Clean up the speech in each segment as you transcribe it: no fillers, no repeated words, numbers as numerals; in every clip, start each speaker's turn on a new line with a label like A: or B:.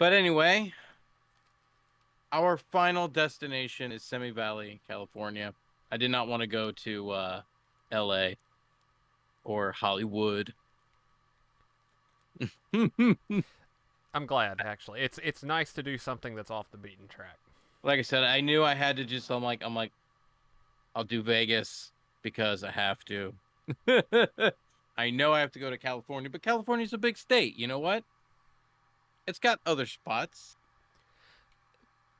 A: But anyway, our final destination is Semi Valley, California. I did not want to go to LA or Hollywood.
B: I'm glad actually. It's nice to do something that's off the beaten track.
A: Like I said, I knew I had to just I'm like I'll do Vegas because I have to. I know I have to go to California, but California's a big state. You know what? It's got other spots.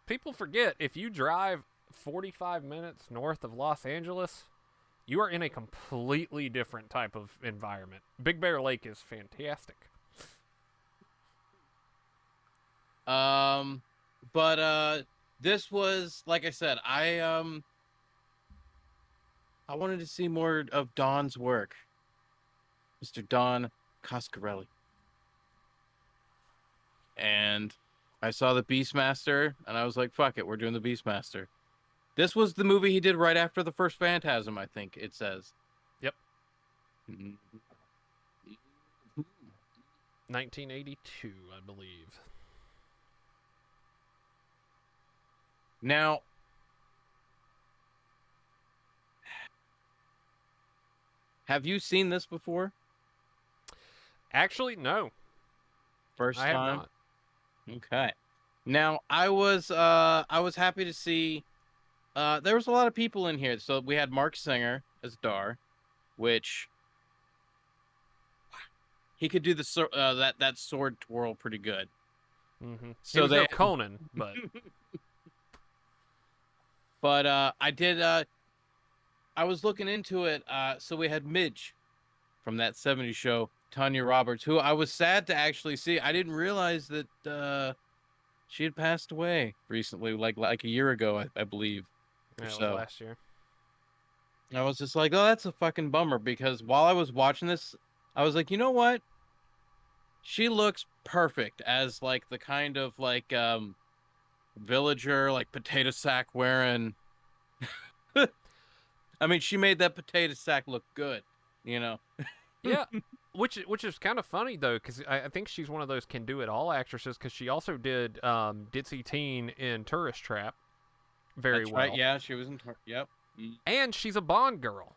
B: People forget if you drive 45 minutes north of Los Angeles, you are in a completely different type of environment. Big Bear Lake is fantastic.
A: Um, but this was like I said, I wanted to see more of Don's work, Mr. Don Coscarelli, and I saw the Beastmaster, and I was like, "Fuck it, we're doing the Beastmaster." This was the movie he did right after the first Phantasm, I think it says.
B: Yep.
A: Mhm.
B: 1982, I believe.
A: Now, have you seen this before?
B: Actually, no,
A: First
B: I have
A: time?
B: not.
A: Okay. Now, I was happy to see there was a lot of people in here. So we had Mark Singer as Dar, which he could do that sword twirl pretty good.
B: He
A: So
B: was no
A: they
B: Conan, but
A: but I was looking into it. So we had Midge from that 70s show, Tanya Roberts, who I was sad to actually see. I didn't realize that she had passed away recently, like a year ago, I believe, or
B: yeah, it was
A: so.
B: last year.
A: I was just like, oh, that's a fucking bummer because while I was watching this, I was like, you know what? She looks perfect as like the kind of like villager, like potato sack wearing. I mean, she made that potato sack look good, you know.
B: Yeah, which is kind of funny though, because I think she's one of those can do it all actresses. Because she also did Ditzy Teen in Tourist Trap very
A: That's right.
B: well,
A: Yeah, she was in. Yep.
B: and she's a Bond girl,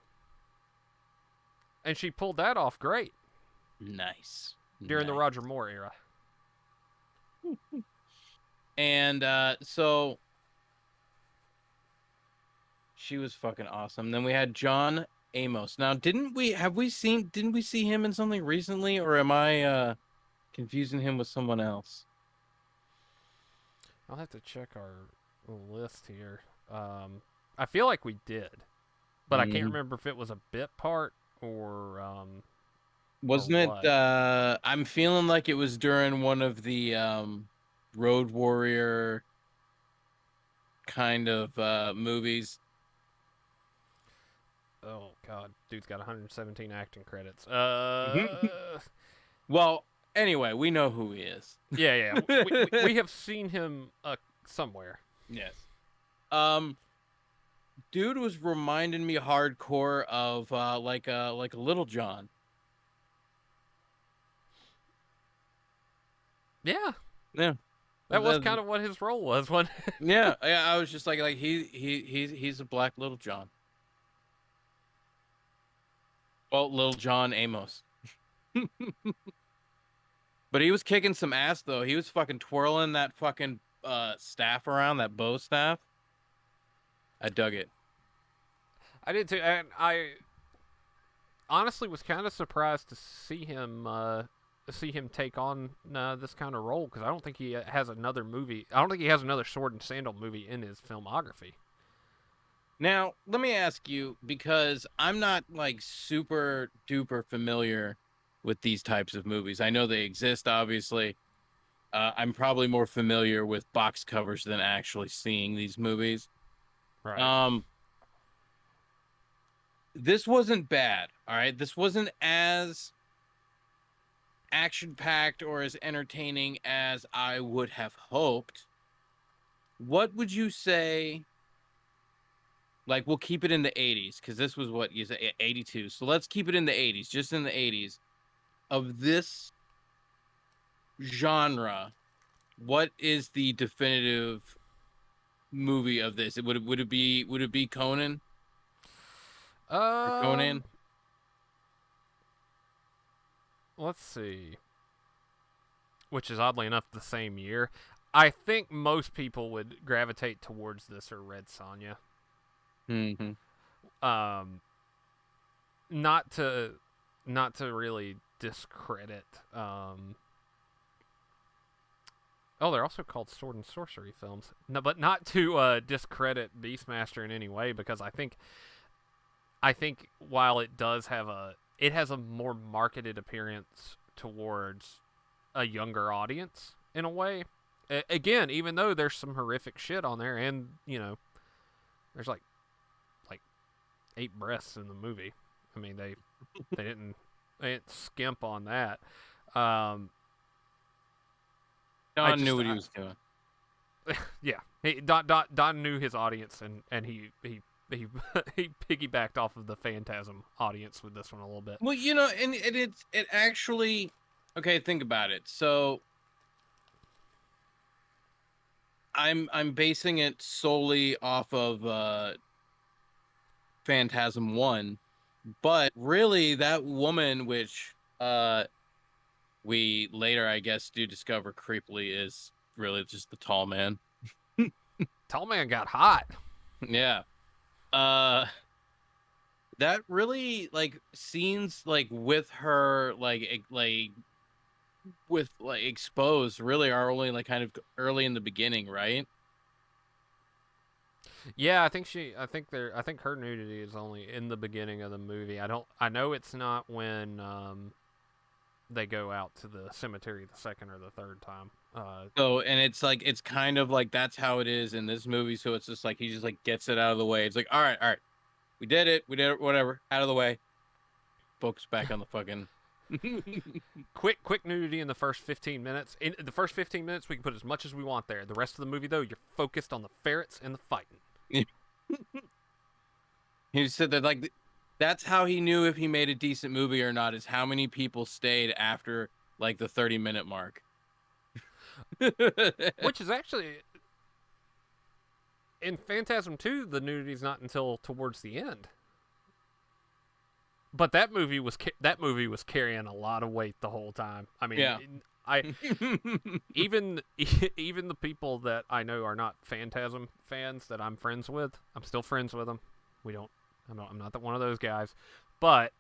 B: and she pulled that off great
A: Nice.
B: during the
A: Nice.
B: Roger Moore era.
A: And so she was fucking awesome. Then we had John Amos. Now, didn't we see him in something recently, or am I confusing him with someone else?
B: I'll have to check our list here. I feel like we did, but I can't
A: Mhm.
B: remember if it was a bit part or
A: Wasn't it?
B: what.
A: I'm feeling like it was during one of the Road Warrior kind of movies.
B: Oh God, dude's got 117 acting credits.
A: Well, anyway, we know who he is.
B: Yeah. We have seen him somewhere.
A: Yes. Um, dude was reminding me hardcore of like a Little John.
B: Yeah,
A: Yeah.
B: that was kind of what his role was. When
A: Yeah, I was just like he's a black Little John. Well, Little John Amos. But he was kicking some ass though. He was fucking twirling that fucking staff around, that bow staff. I dug it.
B: I did too, and I honestly was kind of surprised to see him take on this kind of role because I don't think he has another movie. I don't think he has another sword and sandal movie in his filmography.
A: Now, let me ask you, because I'm not like super duper familiar with these types of movies. I know they exist, obviously. I'm probably more familiar with box covers than actually seeing these movies.
B: Right.
A: Um, this wasn't bad, all right? This wasn't as action packed or as entertaining as I would have hoped. What would you say? Like, we'll keep it in the 80s because this was what you said, 82. So let's keep it in the 80s, just in the 80s of this genre. what is the definitive movie of this? Would it be Conan or
B: Um,
A: Conan?
B: let's see. Which is oddly enough the same year. I think most people would gravitate towards this or Red Sonja.
A: Mm-hmm.
B: Um, not to not to really discredit. Oh, they're also called sword and sorcery films. No, but not to discredit Beastmaster in any way, because I think while it has a more marketed appearance towards a younger audience in a way. Again, even though there's some horrific shit on there, and there's like 8 breasts in the movie. I mean, they didn't they didn't skimp on that. Um, I
A: Don knew
B: just
A: what he was doing.
B: yeah, Don knew his audience, and he he piggybacked off of the Phantasm audience with this one a little bit.
A: Well, and it actually, okay, think about it. So I'm basing it solely off of Phantasm 1, but really that woman, which we later I guess do discover creepily is really just the tall man.
B: Tall man got hot.
A: Yeah. Uh that really like scenes like with her like with like exposed really are only like kind of early in the beginning, right?
B: Yeah, I think her nudity is only in the beginning of the movie. I know it's not when they go out to the cemetery the second or the third time.
A: So, and it's like it's kind of like that's how it is in this movie. So it's just like he just like gets it out of the way. It's like, all right, we did it, whatever, out of the way. Focus back on the fucking.
B: quick nudity in the first 15 minutes. In the first 15 minutes, we can put as much as we want there. The rest of the movie, though, you're focused on the ferrets and the fighting.
A: He said that like that's how he knew if he made a decent movie or not is how many people stayed after like the 30-minute mark.
B: Which is actually in Phantasm 2, the nudity's not until towards the end. But that movie was carrying a lot of weight the whole time. I mean,
A: Yeah.
B: I even even the people that I know are not Phantasm fans that I'm friends with, I'm still friends with them. We don't. I'm not one of those guys, but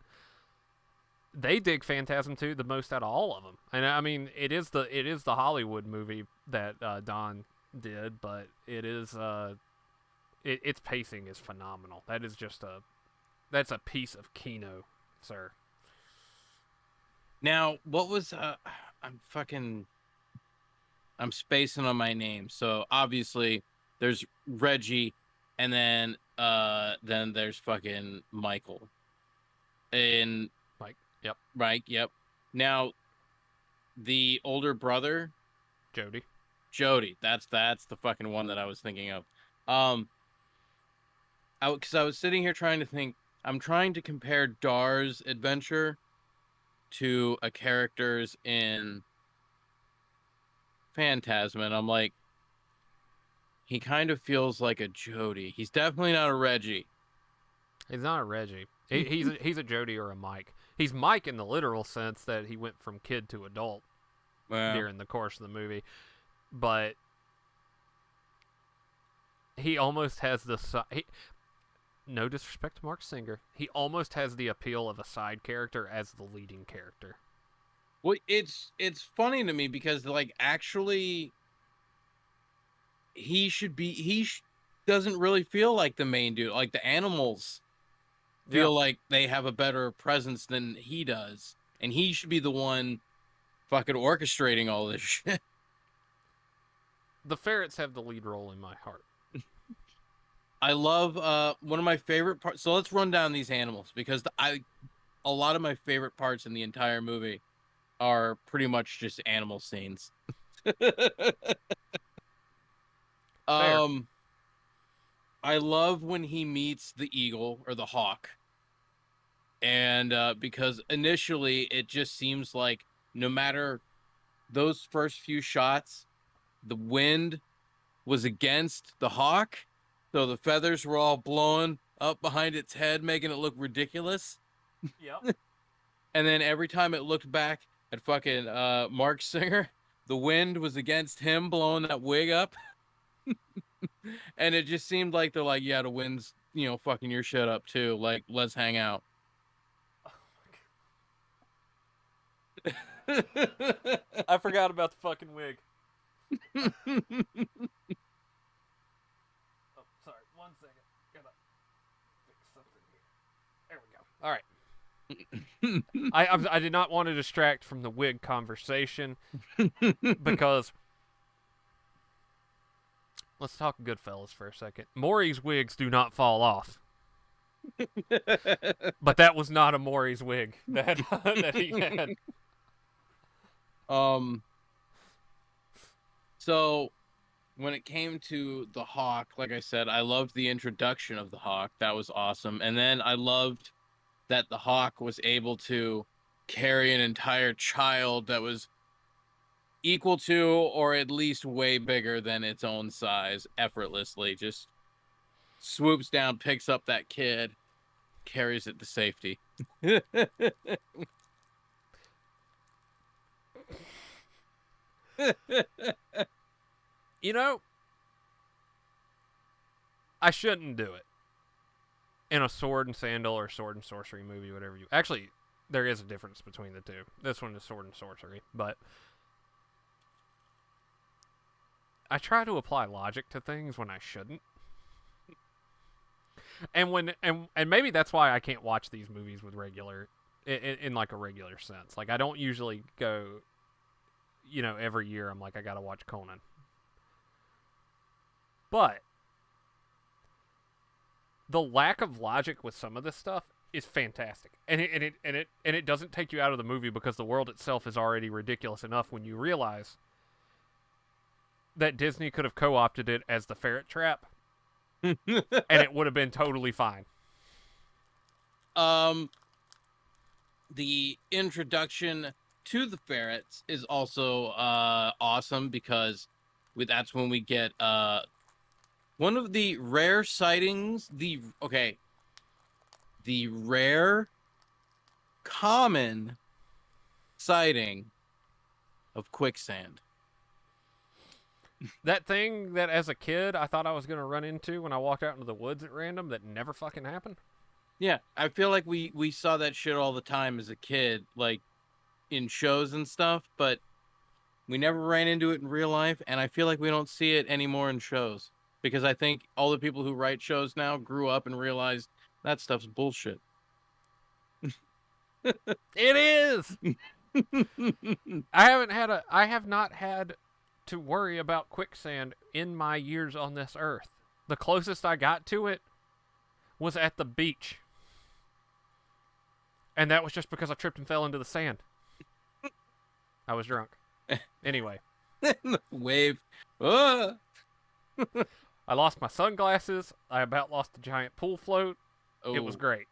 B: they dig Phantasm 2 the most out of all of them. And I mean, it is the Hollywood movie that Don did, but its pacing is phenomenal. That's a piece of kino, sir.
A: Now, what was I'm fucking I'm spacing on my name. So obviously there's Reggie and then there's fucking Michael. And
B: Like, yep,
A: Mike, yep. Now the older brother,
B: Jody.
A: Jody, that's the fucking one that I was thinking of. Um because I was sitting here trying to think, I'm trying to compare Dar's adventure to a character's in Phantasm, and I'm like, he kind of feels like a Jody. He's definitely not a Reggie.
B: He's not a Reggie. He's a Jody or a Mike. He's Mike in the literal sense that he went from kid to adult
A: Well,
B: during the course of the movie, but he almost has no disrespect to Mark Singer, he almost has the appeal of a side character as the leading character.
A: well, it's funny to me because like actually doesn't really feel like the main dude. Like the animals
B: Yeah,
A: feel like they have a better presence than he does, and he should be the one fucking orchestrating all this shit.
B: the ferrets have the lead role in my heart.
A: I love one of my favorite parts. So let's run down these animals because a lot of my favorite parts in the entire movie are pretty much just animal scenes.
B: Fair.
A: um I love when he meets the eagle or the hawk. And because initially it just seems like no matter those first few shots, the wind was against the hawk, so the feathers were all blowing up behind its head, making it look ridiculous.
B: Yep.
A: And then every time it looked back at fucking Mark Singer, the wind was against him, blowing that wig up. And it just seemed like they're like, yeah, the wind's, fucking your shit up too. Like, let's hang out.
B: I forgot about the fucking wig. Oh, sorry. 1 second. Gotta fix something here. There we go. All right. I did not want to distract from the wig conversation because let's talk Goodfellas for a second. Maury's wigs do not fall off, but that was not a Maury's wig that that he had.
A: So when it came to the hawk, like I said, I loved the introduction of the hawk. That was awesome. And then I loved that the hawk was able to carry an entire child that was equal to or at least way bigger than its own size effortlessly. Just swoops down, picks up that kid, carries it to safety.
B: You know, I shouldn't do it in a sword and sandal or sword and sorcery movie, whatever you. Actually, there is a difference between the two. This one is sword and sorcery, but I try to apply logic to things when I shouldn't. And maybe that's why I can't watch these movies with regular in like a regular sense. Like I don't usually go, every year I'm like I got to watch Conan. But the lack of logic with some of this stuff is fantastic, and it doesn't take you out of the movie because the world itself is already ridiculous enough when you realize that Disney could have co-opted it as the Ferret Trap, and it would have been totally fine.
A: The introduction to the ferrets is also awesome because that's when we get one of the rare sightings, the rare common sighting of quicksand.
B: That thing that as a kid I thought I was going to run into when I walked out into the woods at random that never fucking happened.
A: Yeah, I feel like we saw that shit all the time as a kid, like in shows and stuff, but we never ran into it in real life, and I feel like we don't see it anymore in shows. Because I think all the people who write shows now grew up and realized that stuff's bullshit.
B: It is. I have not had to worry about quicksand in my years on this earth. The closest I got to it was at the beach. And that was just because I tripped and fell into the sand. I was drunk. Anyway.
A: Wave. Ah!
B: I lost my sunglasses. I about lost the giant pool float.
A: Oh.
B: It was great.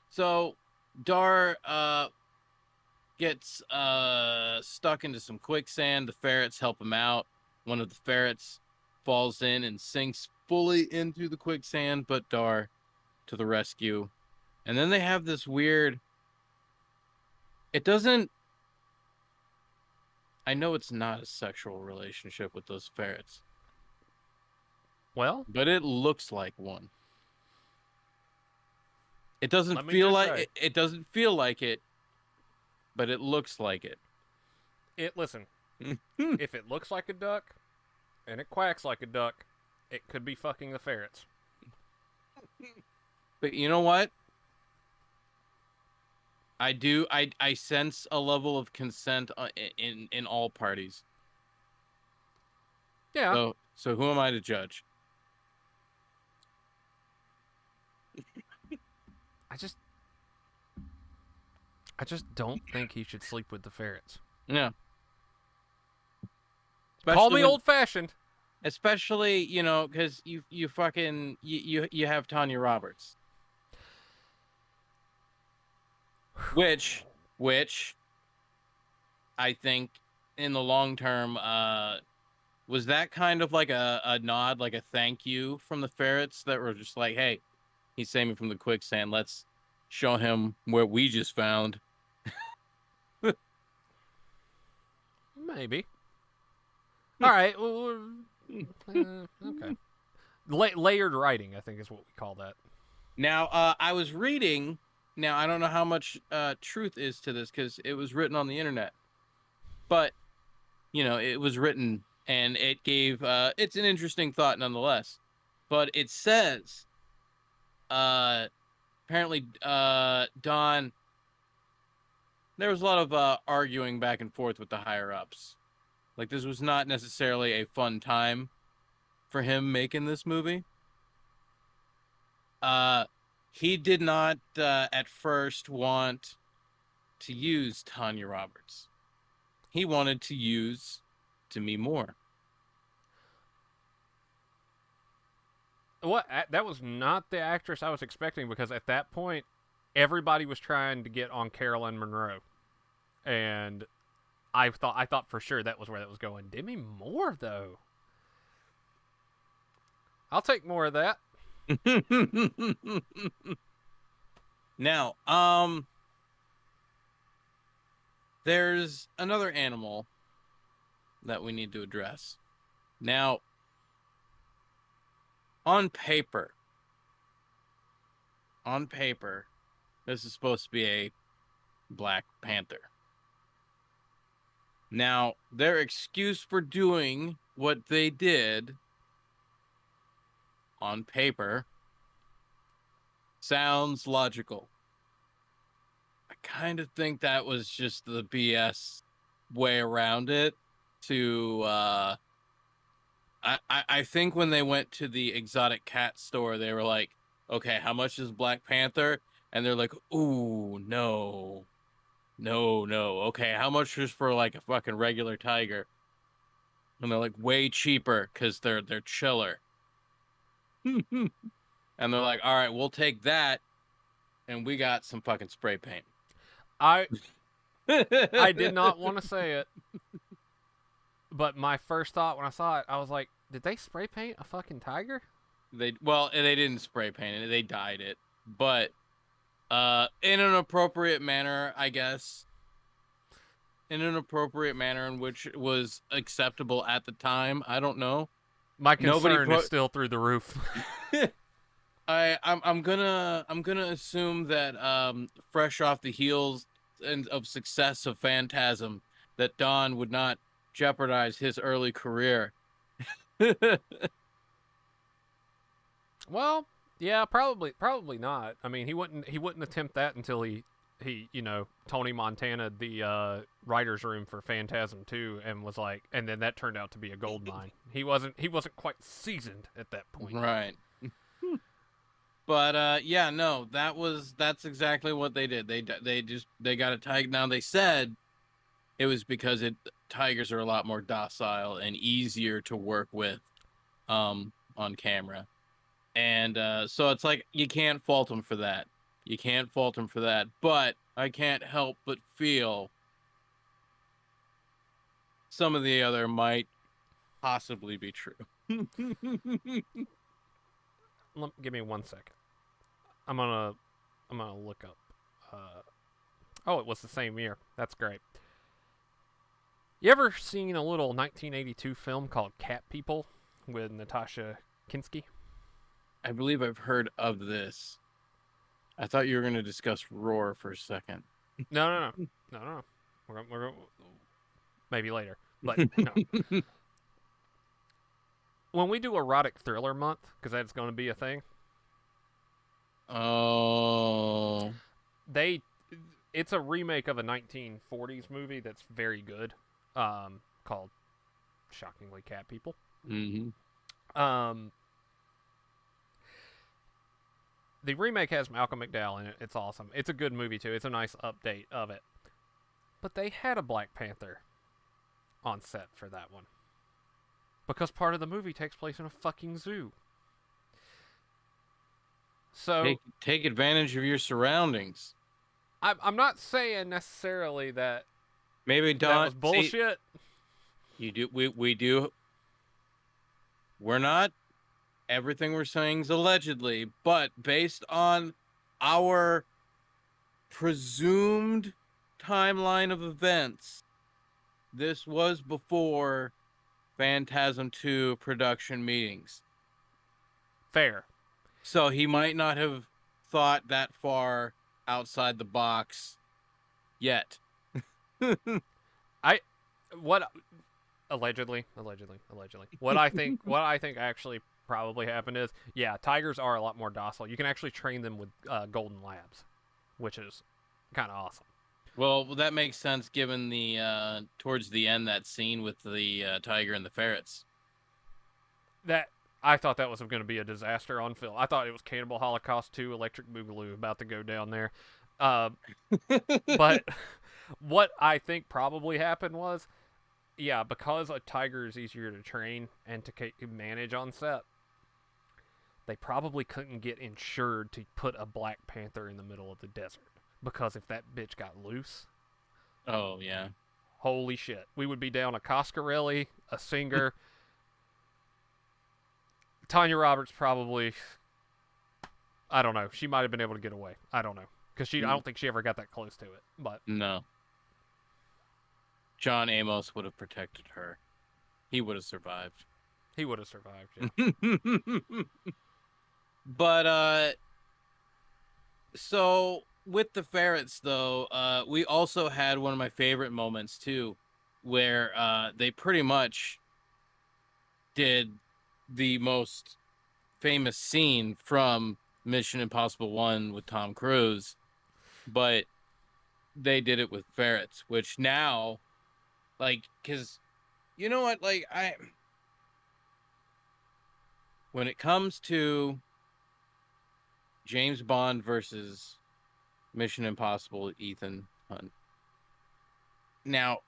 A: So Dar gets stuck into some quicksand. The ferrets help him out. One of the ferrets falls in and sinks fully into the quicksand, but Dar to the rescue. And then they have this weird... I know it's not a sexual relationship with those ferrets.
B: Well,
A: but it looks like one. It doesn't feel like it, but it looks like it.
B: Listen. If it looks like a duck and it quacks like a duck, it could be fucking the ferrets.
A: But you know what? I sense a level of consent in all parties.
B: Yeah.
A: So who am I to judge?
B: I just don't think he should sleep with the ferrets.
A: Yeah.
B: Call me old-fashioned.
A: Especially, because you fucking you have Tanya Roberts. Which I think in the long term, was that kind of like a nod, like a thank you from the ferrets that were just like, hey, he saved me from the quicksand. Let's show him where we just found.
B: Maybe. All right. Well, okay. Layered writing, I think, is what we call that.
A: Now, I was reading. Now, I don't know how much truth is to this because it was written on the internet, but it was written and it gave. It's an interesting thought nonetheless. But it says, uh, apparently, Don. There was a lot of arguing back and forth with the higher ups. Like this was not necessarily a fun time for him making this movie. Uh, he did not at first want to use Tanya Roberts. He wanted to use Demi Moore.
B: What? That was not the actress I was expecting because at that point, everybody was trying to get on Carolyn Monroe, and I thought for sure that was where that was going. Demi Moore, though. I'll take more of that.
A: Now, there's another animal that we need to address. Now, on paper, this is supposed to be a Black Panther. Now, their excuse for doing what they did on paper sounds logical. I kind of think that was just the BS way around it to I think when they went to the exotic cat store, they were like, okay, how much is Black Panther? And they're like, ooh, no. No, no. Okay, how much is for like a fucking regular tiger? And they're like way cheaper because they're chiller. And they're like, all right, we'll take that, and we got some fucking spray paint.
B: I I did not want to say it, but my first thought when I saw it, I was like, did they spray paint a fucking tiger?
A: They didn't spray paint it, they dyed it. But in an appropriate manner, I guess. In an appropriate manner in which it was acceptable at the time. I don't know.
B: My
A: Nobody
B: concern is still through the roof.
A: I'm gonna assume that fresh off the heels and of success of Phantasm, that Don would not jeopardize his early career.
B: Well, yeah, probably not. I mean, he wouldn't attempt that until he Tony Montana the writers room for Phantasm 2 and was like, and then that turned out to be a gold mine. He wasn't quite seasoned at that point.
A: Right. But yeah, no, that's exactly what they did. They got a tiger. Now they said it was because tigers are a lot more docile and easier to work with on camera. And so it's like you can't fault them for that. You can't fault them for that. But I can't help but feel some of the other might possibly be true.
B: Give me 1 second. I'm gonna look up. Oh, it was the same year. That's great. You ever seen a little 1982 film called Cat People with Natasha Kinski?
A: I believe I've heard of this. I thought you were going to discuss Roar for a second.
B: No. We're maybe later, but no. When we do erotic thriller month, because that's going to be a thing.
A: Oh.
B: It's a remake of a 1940s movie that's very good, called shockingly Cat People.
A: Mm-hmm.
B: The remake has Malcolm McDowell in it. It's awesome. It's a good movie too. It's a nice update of it. But they had a Black Panther on set for that one. Because part of the movie takes place in a fucking zoo. So
A: take advantage of your surroundings.
B: I'm not saying necessarily that
A: Maybe
B: That
A: Don.
B: was
A: See,
B: bullshit.
A: you do. We do. We're not. Everything we're saying is allegedly, but based on our presumed timeline of events, this was before Phantasm 2 production meetings.
B: Fair.
A: So he might not have thought that far outside the box yet.
B: I what allegedly. What I think actually probably happened is, yeah, tigers are a lot more docile. You can actually train them with golden labs, which is kind of awesome.
A: Well, that makes sense given the towards the end that scene with the tiger and the ferrets.
B: That I thought that was going to be a disaster on film. I thought it was Cannibal Holocaust 2 Electric Boogaloo about to go down there. Uh, but what I think probably happened was, yeah, because a tiger is easier to train and to manage on set, they probably couldn't get insured to put a black panther in the middle of the desert. Because if that bitch got loose,
A: Oh yeah.
B: holy shit, we would be down a Coscarelli, a Singer. Tanya Roberts probably, I don't know. She might have been able to get away. I don't know. Because I don't think she ever got that close to it. But
A: No. John Amos would have protected her. He would have survived.
B: he would have survived, yeah.
A: But so with the ferrets though, we also had one of my favorite moments too, where they pretty much did the most famous scene from Mission Impossible 1 with Tom Cruise, but they did it with ferrets, which now, like, because you know what, like, when it comes to James Bond versus Mission Impossible, Ethan Hunt. Now,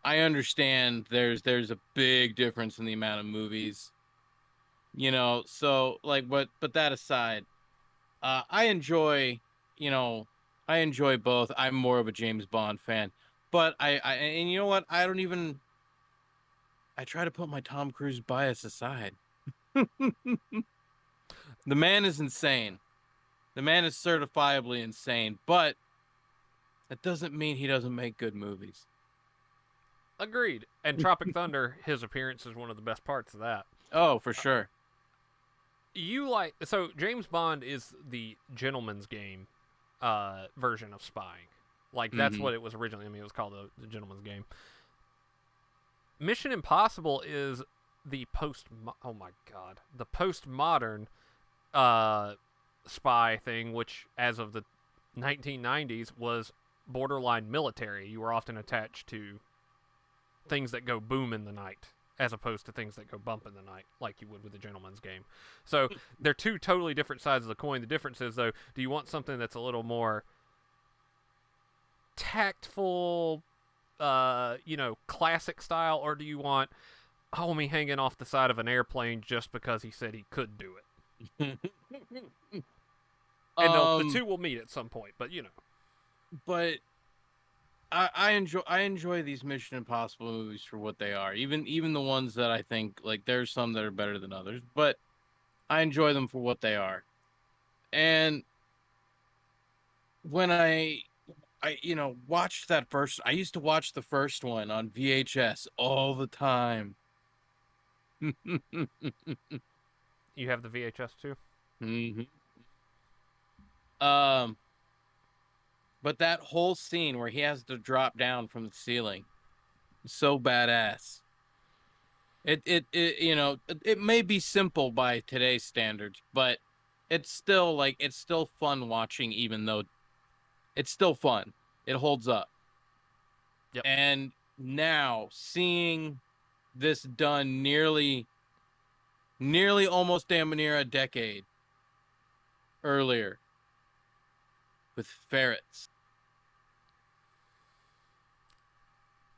A: I understand there's a big difference in the amount of movies, so like, but that aside, I enjoy, you know, I enjoy both. I'm more of a James Bond fan, but and you know what? I try to put my Tom Cruise bias aside. The man is insane. The man is certifiably insane, but that doesn't mean he doesn't make good movies.
B: Agreed. And Tropic Thunder, his appearance is one of the best parts of that.
A: Oh, for sure.
B: So James Bond is the gentleman's game version of spying. Like, that's
A: Mm-hmm.
B: what it was originally. I mean, it was called the gentleman's game. Mission Impossible is the oh my god, the postmodern spy thing, which as of the 1990s was borderline military. You were often attached to things that go boom in the night as opposed to things that go bump in the night, like you would with the gentleman's game. So they're two totally different sides of the coin. The difference is, though, do you want something that's a little more tactful, classic style, or do you want homie hanging off the side of an airplane just because he said he could do it? And the two will meet at some point, but
A: but I enjoy these Mission Impossible movies for what they are. Even the ones that I think, like, there's some that are better than others, but I enjoy them for what they are. And when I watched that first, I used to watch the first one on VHS all the time.
B: you have the VHS too.
A: Mhm. Um, but that whole scene where he has to drop down from the ceiling, so badass. It may be simple by today's standards, but it's still fun watching, even though it's still fun. It holds up.
B: Yep.
A: And now seeing this done nearly almost damn near a decade earlier with ferrets.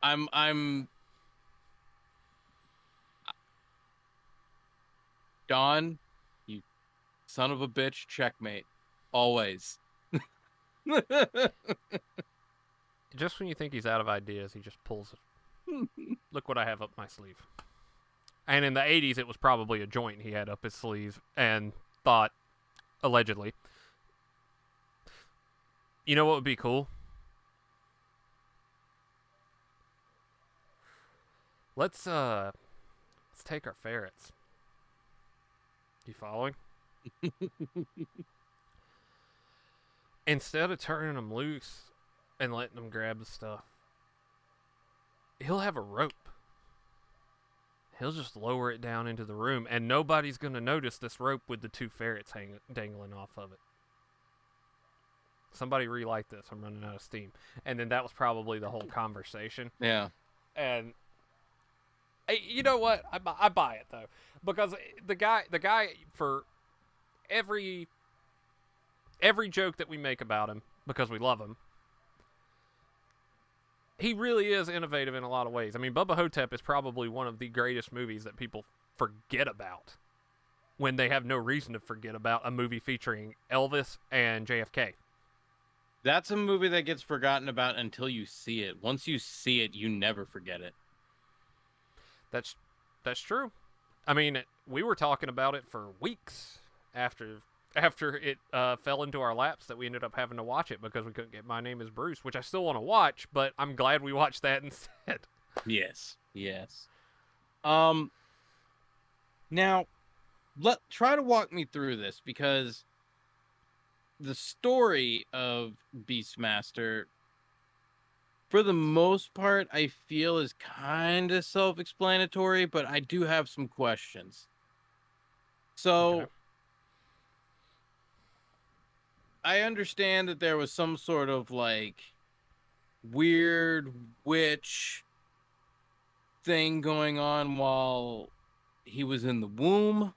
A: I'm Don, you son of a bitch, checkmate. Always.
B: Just when you think he's out of ideas, he just pulls. Look what I have up my sleeve. And in the 80s, it was probably a joint he had up his sleeve and thought, allegedly, you know what would be cool? Let's take our ferrets. You following? Instead of turning them loose and letting them grab the stuff, he'll have a rope. He'll just lower it down into the room, and nobody's going to notice this rope with the two ferrets dangling off of it. Somebody relight this. I'm running out of steam. And then that was probably the whole conversation.
A: Yeah.
B: And you know what? I buy it though, because the guy for every joke that we make about him, because we love him, he really is innovative in a lot of ways. I mean, Bubba Hotep is probably one of the greatest movies that people forget about when they have no reason to forget about a movie featuring Elvis and JFK.
A: That's a movie that gets forgotten about until you see it. Once you see it, you never forget it.
B: That's true. I mean, we were talking about it for weeks after it fell into our laps that we ended up having to watch it because we couldn't get My Name is Bruce, which I still want to watch, but I'm glad we watched that instead.
A: Yes. Now, try to walk me through this, because the story of Beastmaster, for the most part, I feel is kind of self-explanatory, but I do have some questions. So,
B: Okay.
A: I understand that there was some sort of like weird witch thing going on while he was in the womb.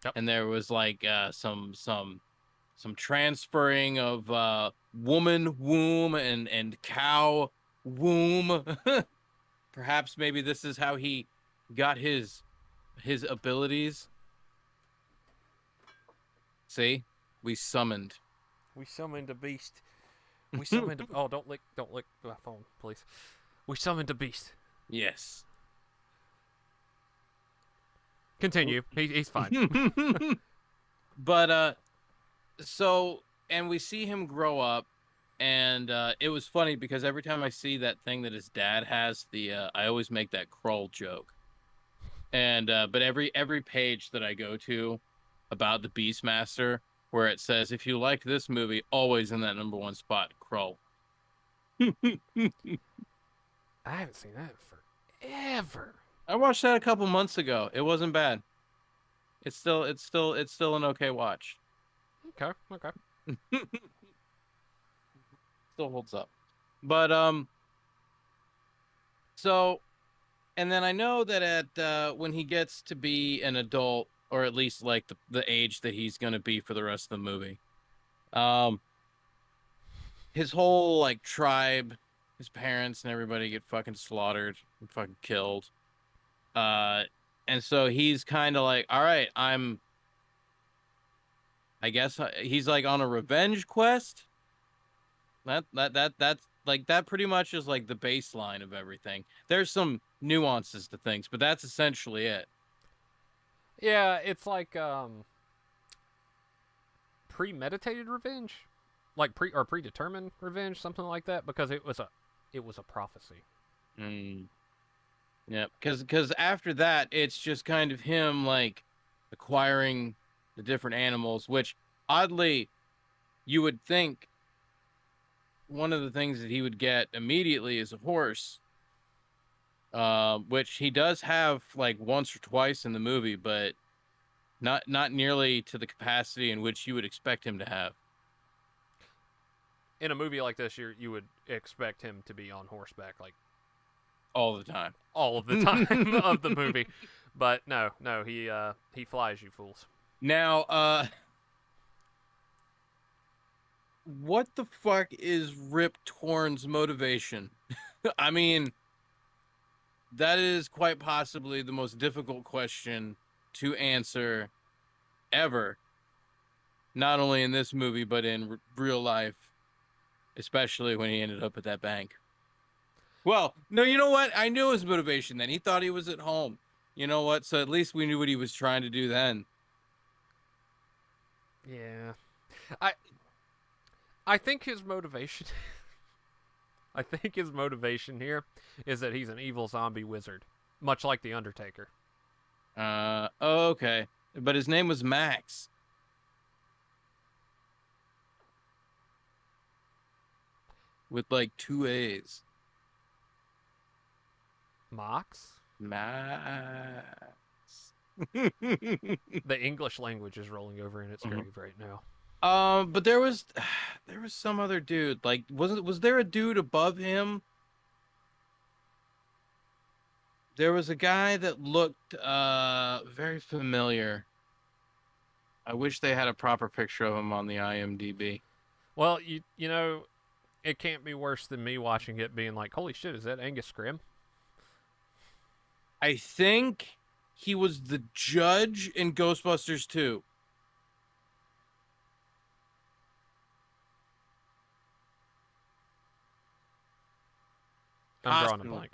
B: Yep.
A: And there was like some transferring of woman womb and cow womb. Perhaps maybe this is how he got his abilities. See? We summoned
B: a beast. We summoned. Oh, don't lick my phone, please. We summoned a beast.
A: Yes.
B: Continue. He's fine.
A: But so, and we see him grow up, and it was funny because every time I see that thing that his dad has, I always make that Krull joke. And but every page that I go to about the Beastmaster, where it says, if you liked this movie, always in that number one spot, Krull.
B: I haven't seen that forever.
A: I watched that a couple months ago. It wasn't bad. It's still an okay watch.
B: Okay.
A: Still holds up. But so, and then I know that at when he gets to be an adult, or at least like the age that he's going to be for the rest of the movie, his whole like tribe, his parents and everybody get fucking slaughtered and fucking killed. And so he's kind of like, all right, I guess he's like on a revenge quest. That's like, that pretty much is like the baseline of everything. There's some nuances to things, but that's essentially it.
B: Yeah, it's like premeditated revenge, like predetermined revenge, something like that, because it was a prophecy.
A: Yeah, because after that, it's just kind of him like acquiring the different animals, which oddly, you would think one of the things that he would get immediately is a horse, which he does have like once or twice in the movie, but not nearly to the capacity in which you would expect him to have.
B: In a movie like this, you would expect him to be on horseback like
A: All the time.
B: all of the time of the movie, but no, he flies, you fools.
A: Now, what the fuck is Rip Torn's motivation? I mean, that is quite possibly the most difficult question to answer ever. Not only in this movie, but in real life. especially when he ended up at that bank. Well, no, you know what? I knew his motivation then. He thought he was at home. You know what? So at least we knew what he was trying to do then.
B: Yeah. I I think his motivation I think his motivation here is that he's an evil zombie wizard, much like the Undertaker.
A: Oh, okay. But his name was Max with like two A's.
B: Mox?
A: Max.
B: The English language is rolling over in its
A: Mhm.
B: grave right now.
A: But there was some other dude. Like, was there a dude above him? There was a guy that looked very familiar. I wish they had a proper picture of him on the IMDb.
B: Well, you know, it can't be worse than me watching it being like, holy shit, is that Angus Scrimm?
A: I think he was the judge in Ghostbusters 2.
B: I'm drawing a
A: Possibly.
B: blank.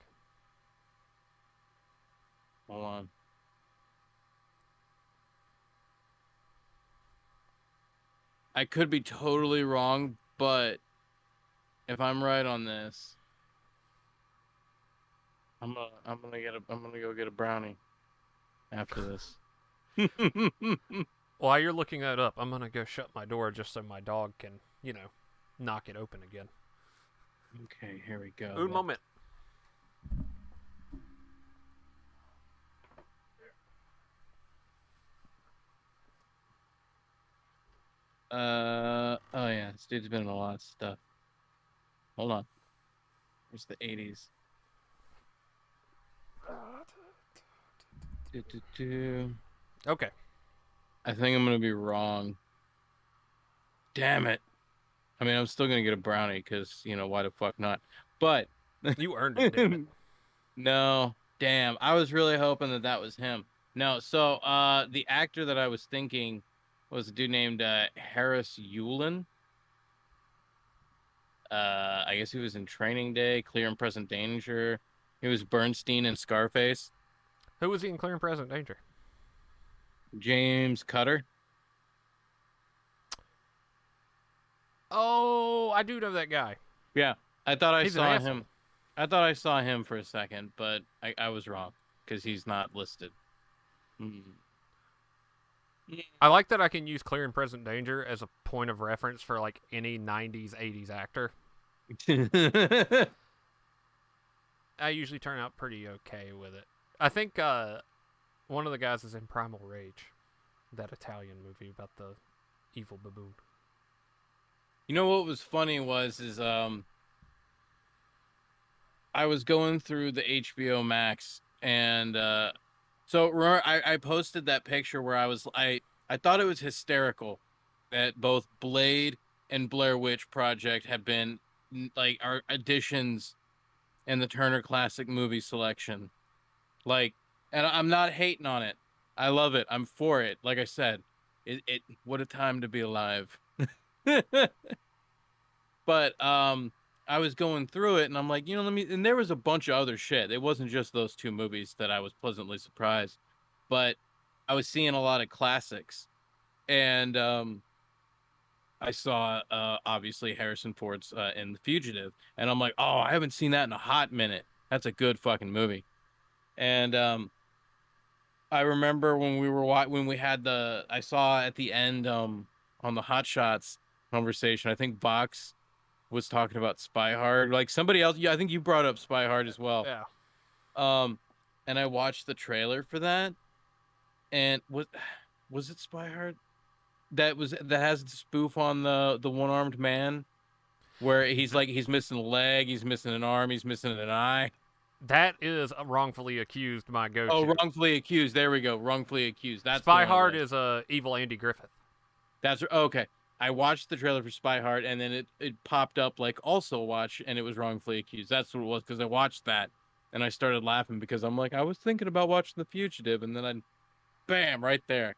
A: Hold on. I could be totally wrong, but if I'm right on this, I'm gonna go get a brownie after this.
B: While you're looking that up, I'm gonna go shut my door just so my dog can, knock it open again.
A: Okay, here we go.
B: Un moment.
A: Oh yeah, this dude's been in a lot of stuff. Hold on. It's the 80s. Do, do, do.
B: Okay.
A: I think I'm gonna be wrong. Damn it. I mean, I'm still gonna get a brownie because, why the fuck not? But
B: You earned it, damn it.
A: no, damn. I was really hoping that that was him. No, so the actor that I was thinking was a dude named Harris Yulin. I guess he was in Training Day, Clear and Present Danger. He was Bernstein in Scarface.
B: Who was he in Clear and Present Danger?
A: James Cutter.
B: Oh, I do know that guy.
A: Yeah, I thought I
B: He's an
A: saw
B: asshole.
A: him. I thought I saw him for a second, but I was wrong because he's not listed. Mm.
B: I like that I can use Clear and Present Danger as a point of reference for like any 90s, 80s actor. I usually turn out pretty okay with it. I think one of the guys is in Primal Rage, that Italian movie about the evil baboon.
A: You know what was funny is I was going through the HBO Max and so remember I posted that picture where I thought it was hysterical that both Blade and Blair Witch Project have been like our additions in the Turner Classic Movie selection. Like, and I'm not hating on it. I love it. I'm for it. Like I said, it what a time to be alive. But I was going through it and I'm like, and there was a bunch of other shit. It wasn't just those two movies that I was pleasantly surprised, but I was seeing a lot of classics. And I saw obviously Harrison Ford's in The Fugitive, and I'm like, "Oh, I haven't seen that in a hot minute. That's a good fucking movie." And I remember when we had I saw at the end on the Hot Shots conversation, I think Vox was talking about Spy Hard. Like somebody else, yeah, I think you brought up Spy Hard as well.
B: Yeah.
A: Um, and I watched the trailer for that, and was it Spy Hard? That has the spoof on the one armed man, where he's missing a leg, he's missing an arm, he's missing an eye.
B: That is wrongfully accused my
A: Oh,
B: go-to.
A: wrongfully accused. There we go. Wrongfully accused. That's the
B: Spy
A: one it
B: Hard
A: was.
B: is evil Andy Griffith.
A: That's okay. I watched the trailer for Spy Hard, and then it popped up like also watch, and it was wrongfully accused. That's what it was because I watched that, and I started laughing because I'm like I was thinking about watching The Fugitive, and then bam, right there.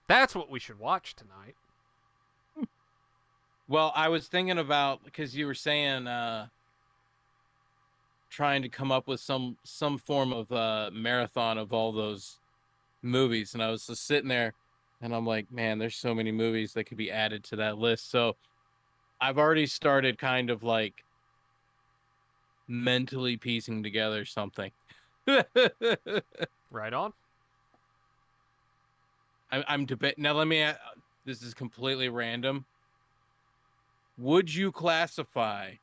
B: That's what we should watch tonight.
A: Well, I was thinking about because you were saying trying to come up with some form of marathon of all those movies, and I was just sitting there and I'm like, man, there's so many movies that could be added to that list. So I've already started kind of like mentally piecing together something.
B: Right on.
A: I'm debating now. This is completely random. Would you classify,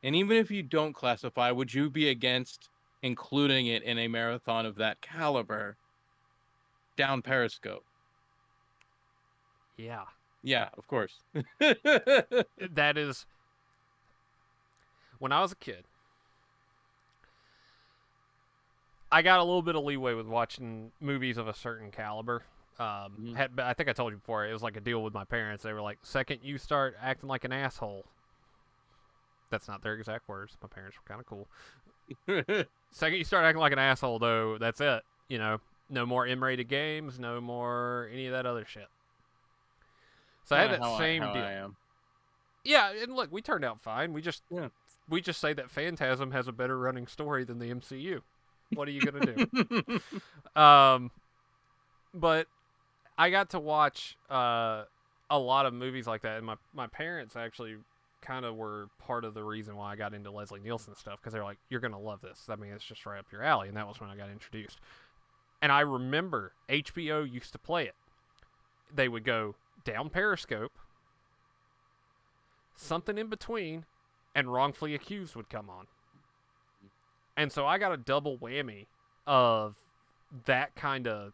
A: and even if you don't classify, would you be against including it in a marathon of that caliber down Periscope?
B: Yeah.
A: Yeah, of course.
B: That is, when I was a kid, I got a little bit of leeway with watching movies of a certain caliber.
A: Mhm.
B: I think I told you before, it was like a deal with my parents. They were like, second you start acting like an asshole. That's not their exact words. My parents were kind of cool. Second you start acting like an asshole, though, that's it. You know, no more M-rated games, no more any of that other shit. So I
A: Kind
B: had
A: of
B: that same
A: how I
B: deal.
A: am.
B: Yeah, and look, we turned out fine.
A: Yeah.
B: We just say that Phantasm has a better running story than the MCU. What are you gonna do? Um, but I got to watch a lot of movies like that, and my parents actually kind of were part of the reason why I got into Leslie Nielsen stuff because they're like, "You're gonna love this. I mean, it's just right up your alley." And that was when I got introduced. And I remember HBO used to play it. They would go down Periscope, something in between, and Wrongfully Accused would come on. And so I got a double whammy of that kind of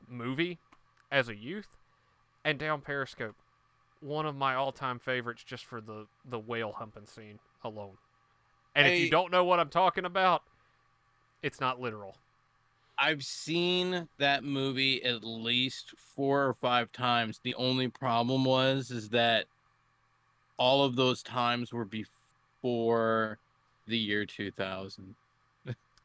B: movie as a youth, and down Periscope, one of my all-time favorites just for the whale humping scene alone. And if you
A: I
B: don't know what I'm talking about, it's not literal.
A: I've seen that movie at least 4 or 5 times. The only problem is that all of those times were before the year 2000.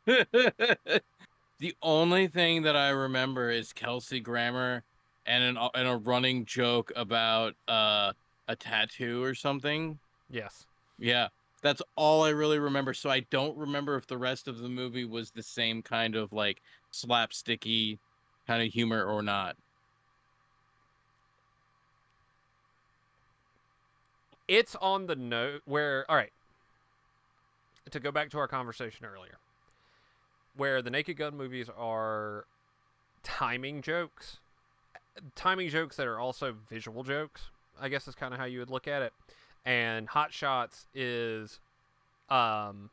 A: The only thing that I remember is Kelsey Grammer and a running joke about a tattoo or something.
B: Yes.
A: Yeah. That's all I really remember. So I don't remember if the rest of the movie was the same kind of like slapsticky kind of humor or not.
B: It's on the note where, all right, to go back to our conversation earlier, where the Naked Gun movies are timing jokes, timing jokes that are also visual jokes, I guess is kind of how you would look at it. And Hot Shots is um,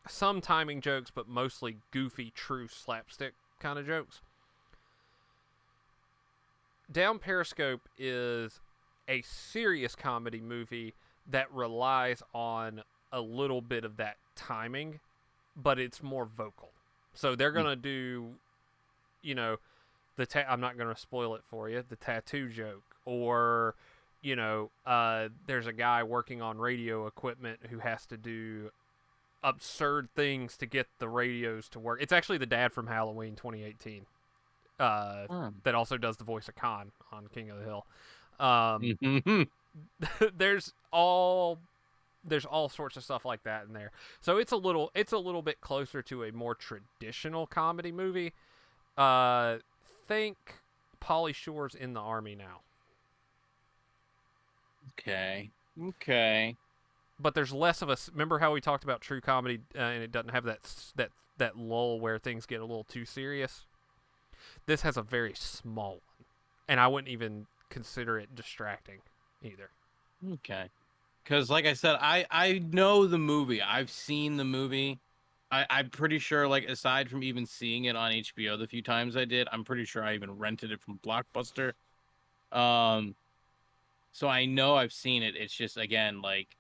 B: some timing jokes, but mostly goofy, true slapstick kind of jokes. Down Periscope is a serious comedy movie that relies on a little bit of that timing, but it's more vocal. So they're
A: Mm.
B: gonna do, you know, I'm not gonna spoil it for you. The tattoo joke, or there's a guy working on radio equipment who has to do absurd things to get the radios to work. It's actually the dad from Halloween 2018
A: Hmm.
B: that also does the voice of Khan on King of the Hill. Um,
A: Mhm.
B: there's all sorts of stuff like that in there. So it's a little bit closer to a more traditional comedy movie. Think Pauly Shore's In the Army Now.
A: Okay. Okay.
B: But there's less of a. Remember how we talked about true comedy, and it doesn't have that lull where things get a little too serious. This has a very small one, and I wouldn't even consider it distracting either.
A: Okay. Because, like I said, I know the movie. I've seen the movie. I'm pretty sure, like, aside from even seeing it on HBO the few times I did, I'm pretty sure I even rented it from Blockbuster. Um, so I know I've seen it. It's just, again, like,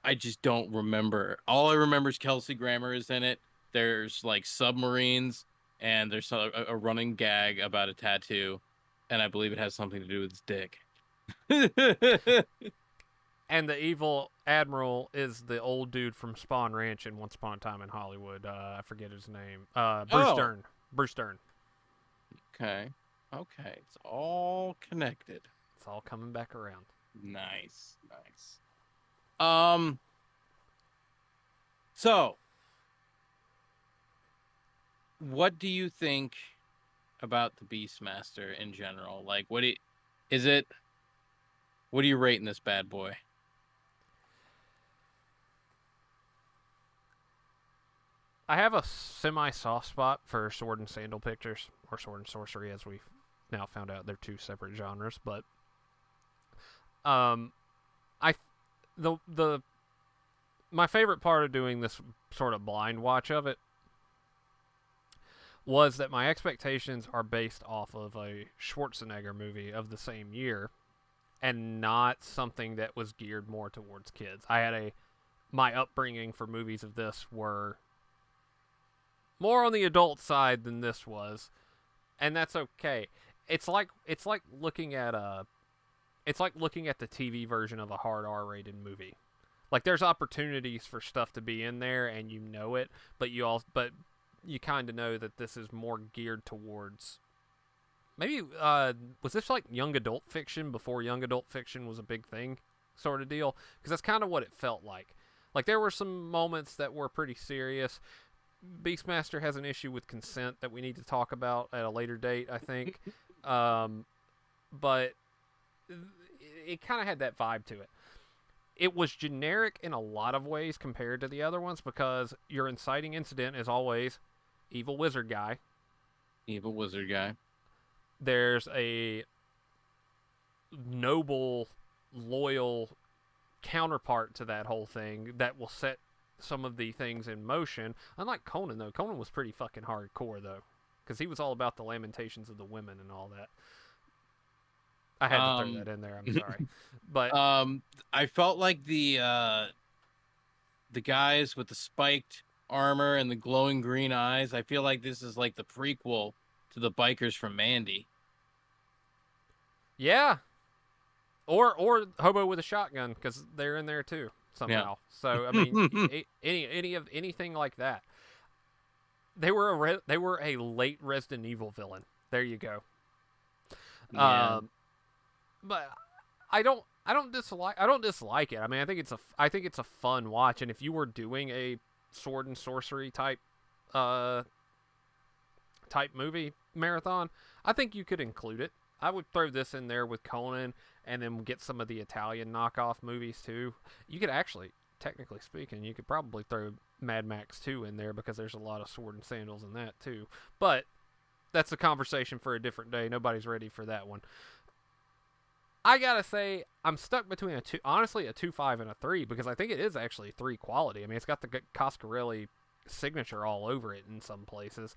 A: I just don't remember. All I remember is Kelsey Grammer is in it. There's like submarines, and there's a running gag about a tattoo, and I believe it has something to do with his dick.
B: And the evil admiral is the old dude from Spawn Ranch in Once Upon a Time in Hollywood. I forget his name. Bruce
A: Oh,
B: Dern. Bruce Dern.
A: okay. Okay. It's all connected.
B: It's all coming back around.
A: Nice, nice. Um, so what do you think about the Beastmaster in general? Like, is it? What are you rating this bad boy?
B: I have a semi soft spot for sword and sandal pictures, or sword and sorcery, as we've now found out they're two separate genres. But um, I the my favorite part of doing this sort of blind watch of it was that my expectations are based off of a Schwarzenegger movie of the same year and not something that was geared more towards kids. I had a my upbringing for movies of this were more on the adult side than this was, and that's okay. It's like looking at the TV version of a hard R-rated movie. Like there's opportunities for stuff to be in there, and you know it, but you kind of know that this is more geared towards maybe was this like young adult fiction before young adult fiction was a big thing, sort of deal? Because that's kind of what it felt like. Like there were some moments that were pretty serious. Beastmaster has an issue with consent that we need to talk about at a later date, I think. But it kind of had that vibe to it. It was generic in a lot of ways compared to the other ones because your inciting incident is always evil wizard guy.
A: Evil wizard guy.
B: There's a noble, loyal counterpart to that whole thing that will set some of the things in motion. Unlike Conan, though, Conan was pretty fucking hardcore, though, because he was all about the lamentations of the women and all that. I had to throw that in there. I'm sorry, but
A: I felt like the guys with the spiked armor and the glowing green eyes. I feel like this is like the prequel to the bikers from Mandy.
B: yeah, or hobo with a shotgun because they're in there too somehow.
A: Yeah.
B: So I mean, anything like that. They were a late Resident Evil villain. There you go.
A: Yeah.
B: But I don't dislike it. I mean, I think it's a fun watch. And if you were doing a sword and sorcery uh type movie marathon, I think you could include it. I would throw this in there with Conan, and then get some of the Italian knockoff movies too. You could actually, technically speaking, you could probably throw Mad Max 2 in there because there's a lot of sword and sandals in that too. But that's a conversation for a different day. Nobody's ready for that one. I gotta say, I'm stuck between a 2.5 and a 3 because I think it is actually 3 quality. I mean, it's got the Coscarelli signature all over it in some places.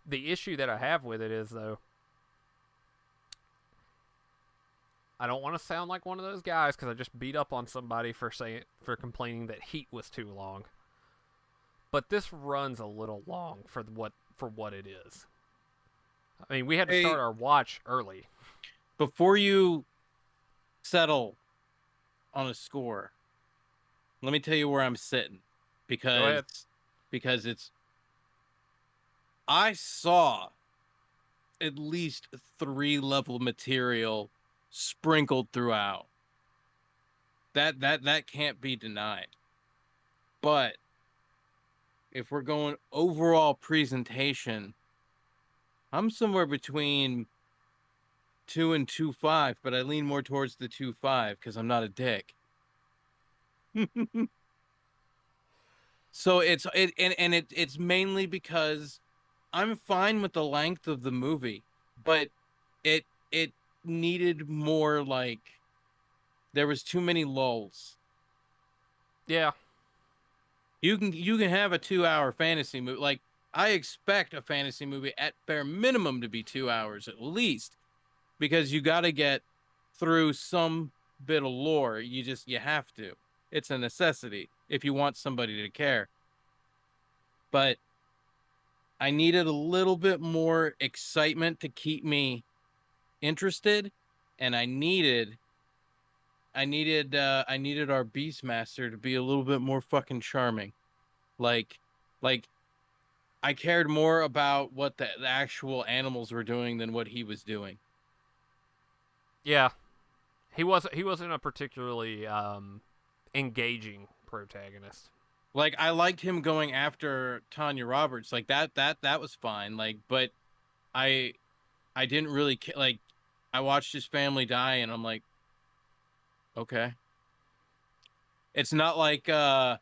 B: The issue that I have with it is, though, I don't want to sound like one of those guys because I just beat up on somebody for complaining that Heat was too long. But this runs a little long for what it is. I mean, we had to start our watch early.
A: Before you settle on a score, let me tell you where I'm sitting because it's I saw at least 3 level material sprinkled throughout. That can't be denied. But if we're going overall presentation, I'm somewhere between 2 and 2.5, but I lean more towards the 2.5 because I'm not a dick. So it's mainly because I'm fine with the length of the movie, but it needed more, like there was too many lulls.
B: Yeah.
A: You can have a 2-hour fantasy movie. Like I expect a fantasy movie at bare minimum to be 2 hours at least, because you got to get through some bit of lore. You have to. It's a necessity if you want somebody to care. But I needed a little bit more excitement to keep me interested, and I needed our Beastmaster to be a little bit more fucking charming. Like like I cared more about what the actual animals were doing than what he was doing.
B: Yeah. He wasn't a particularly engaging protagonist.
A: Like I liked him going after Tanya Roberts, like that was fine. Like, but I I didn't really like. I watched his family die, and I'm like, okay. It's not like where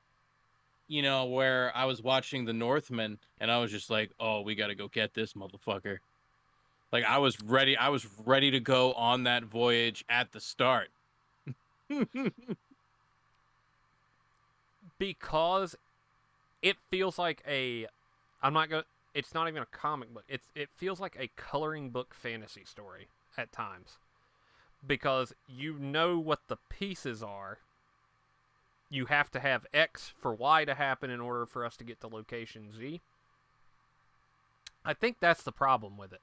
A: I was watching The Northman, and I was just like, oh, we got to go get this motherfucker. Like I was ready to go on that voyage at the start.
B: Because it feels like a I'm not going it's not even a comic book. It feels like a coloring book fantasy story at times. Because you know what the pieces are. You have to have X for Y to happen in order for us to get to location Z. I think that's the problem with it.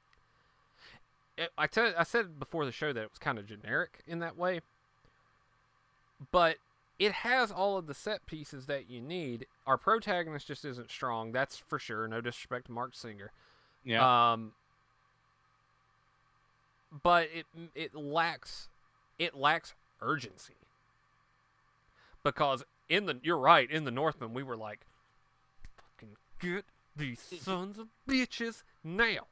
B: I said before the show that it was kind of generic in that way, but it has all of the set pieces that you need. Our protagonist just isn't strong, that's for sure. No disrespect to Mark Singer.
A: Yeah.
B: But it lacks urgency. Because you're right, in the Northman we were like, fucking get these sons of bitches now.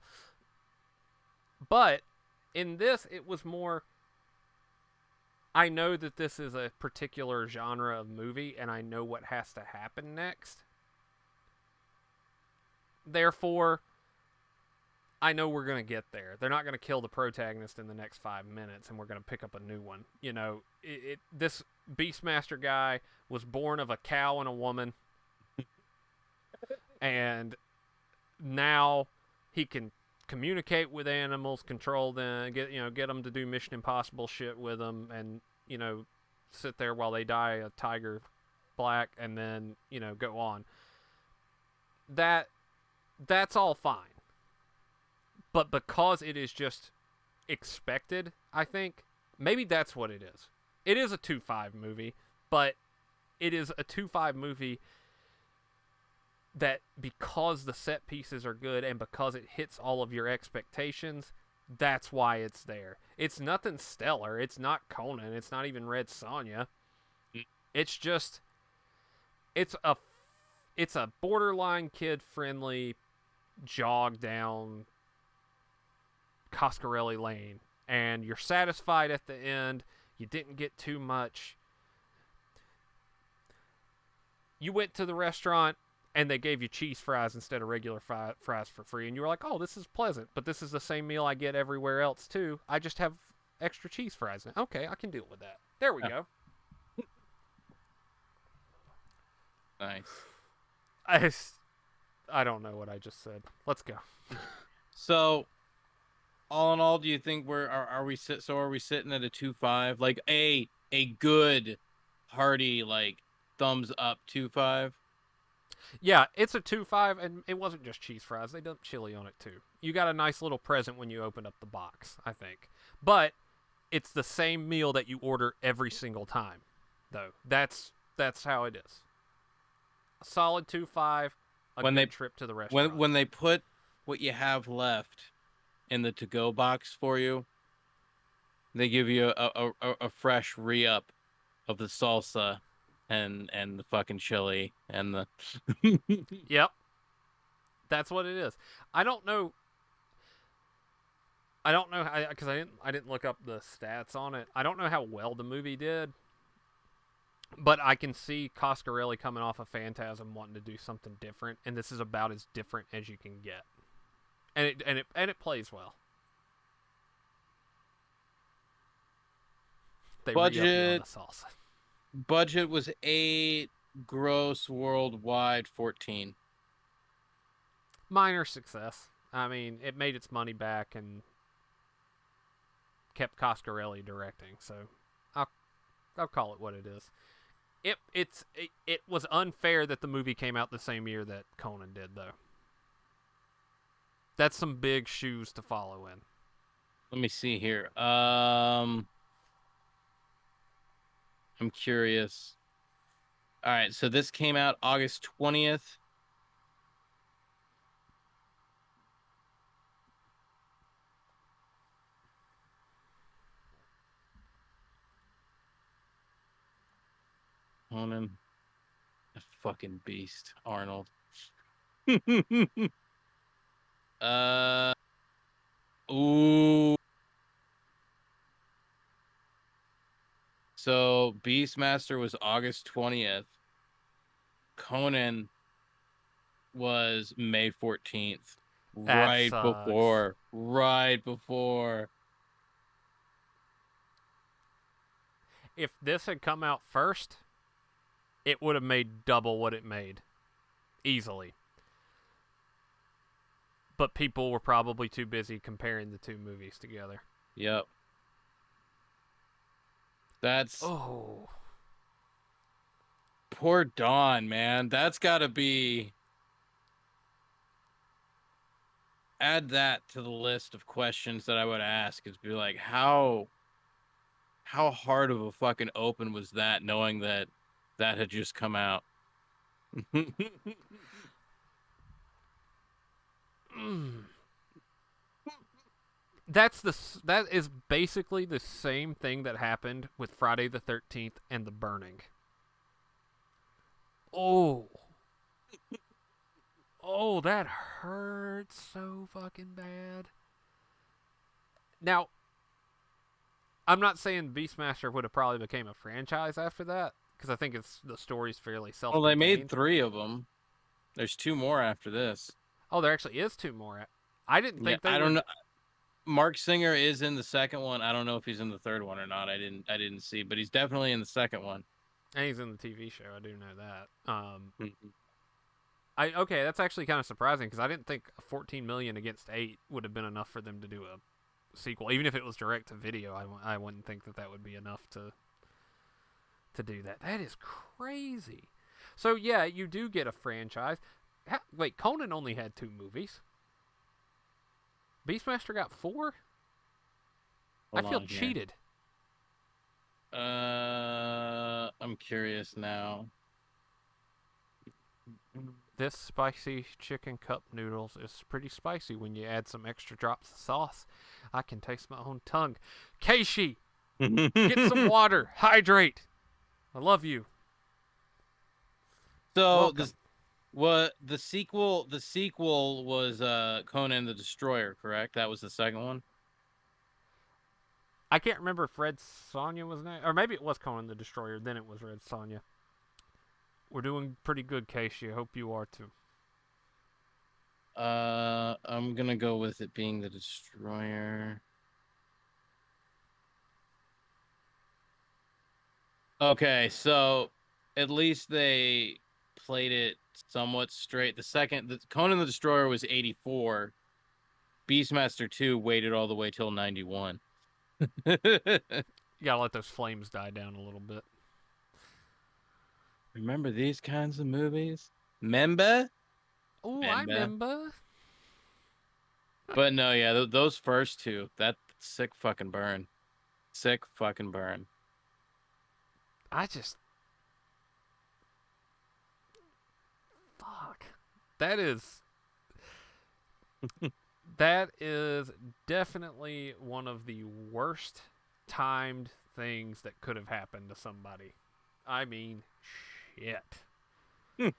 B: But in this it was more, I know that this is a particular genre of movie and I know what has to happen next. Therefore, I know we're going to get there. They're not going to kill the protagonist in the next 5 minutes and we're going to pick up a new one. You know, this Beastmaster guy was born of a cow and a woman. And now he can communicate with animals, control them, get them to do Mission Impossible shit with them, and sit there while they die a tiger black, and then go on. That's all fine, but because it is just expected, I think maybe that's what it is. It is a 2.5 movie, but it is a 2.5 movie that, because the set pieces are good and because it hits all of your expectations, that's why it's there. It's nothing stellar. It's not Conan. It's not even Red Sonja. It's just it's a borderline kid friendly jog down Coscarelli Lane, and you're satisfied at the end. You didn't get too much. You went to the restaurant and they gave you cheese fries instead of regular fries for free, and you were like, oh, this is pleasant, but this is the same meal I get everywhere else too. I just have extra cheese fries in it. Okay, I can deal with that. There we go.
A: Nice.
B: I don't know what I just said. Let's go.
A: So, all in all, do you think are we sitting at a 2.5, like a good hearty like thumbs up 2.5?
B: Yeah, it's a 2.5, and it wasn't just cheese fries. They dumped chili on it too. You got a nice little present when you opened up the box, I think. But it's the same meal that you order every single time, though. That's how it is. A solid 2.5.
A: When they
B: trip to the restaurant.
A: When they put what you have left in the to-go box for you, they give you a fresh re-up of the salsa and the fucking chili and the
B: Yep. That's what it is. I don't know because I didn't look up the stats on it. I don't know how well the movie did, but I can see Coscarelli coming off of Phantasm wanting to do something different, and this is about as different as you can get. And it plays well. They re-up you on the salsa.
A: Budget was 8, gross worldwide 14.
B: Minor success. I mean, it made its money back and kept Coscarelli directing, so I'll call it what it is. It was unfair that the movie came out the same year that Conan did, though. That's some big shoes to follow in.
A: Let me see here. I'm curious. All right, so this came out August 20th. Conan, a fucking beast, Arnold. uh, ooh. So Beastmaster was August 20th. Conan was May 14th.
B: That
A: Right
B: sucks.
A: before. Right before.
B: If this had come out first, it would have made double what it made. Easily. But people were probably too busy comparing the two movies together.
A: Yep. That's
B: Oh.
A: poor Dawn, man. That's got to be. Add that to the list of questions that I would ask is be like, how hard of a fucking open was that knowing that that had just come out?
B: Mm. That is basically the same thing that happened with Friday the 13th and The Burning. Oh. Oh, that hurts so fucking bad. Now, I'm not saying Beastmaster would have probably became a franchise after that because I think the story's fairly
A: Well, they made
B: self-contained.
A: 3 of them. There's 2 more after this.
B: Oh, there actually is two more. I didn't
A: Yeah,
B: think they
A: I don't know.
B: would.
A: Mark Singer is in the second one. I don't know if he's in the third one or not. I didn't see, but he's definitely in the second one.
B: And he's in the TV show. I do know that.
A: Mhm.
B: I okay. That's actually kind of surprising because I didn't think 14 million against 8 would have been enough for them to do a sequel, even if it was direct to video. I wouldn't think that that would be enough to do that. That is crazy. So yeah, you do get a franchise. Wait, Conan only had 2 movies. Beastmaster got 4. I
A: Hold
B: feel
A: on here.
B: cheated.
A: I'm curious now.
B: This spicy chicken cup noodles is pretty spicy when you add some extra drops of sauce. I can taste my own tongue. Keishi, get some water. Hydrate. I love you.
A: So
B: Welcome.
A: this what the sequel was Conan the Destroyer, correct? That was the second one.
B: I can't remember if Red Sonja was next, or maybe it was Conan the Destroyer. Then it was Red Sonja. We're doing pretty good, Keishi. I hope you are too.
A: I'm gonna go with it being the Destroyer. Okay, so at least they played it somewhat straight. The Conan the Destroyer was 84. Beastmaster 2 waited all the way till 91.
B: You gotta let those flames die down a little bit.
A: Remember these kinds of movies? Memba?
B: Oh, I
A: Memba.
B: remember.
A: But no, yeah, those first two, that sick fucking burn. Sick fucking burn.
B: I just fuck. That is that is definitely one of the worst timed things that could have happened to somebody. I mean, shit.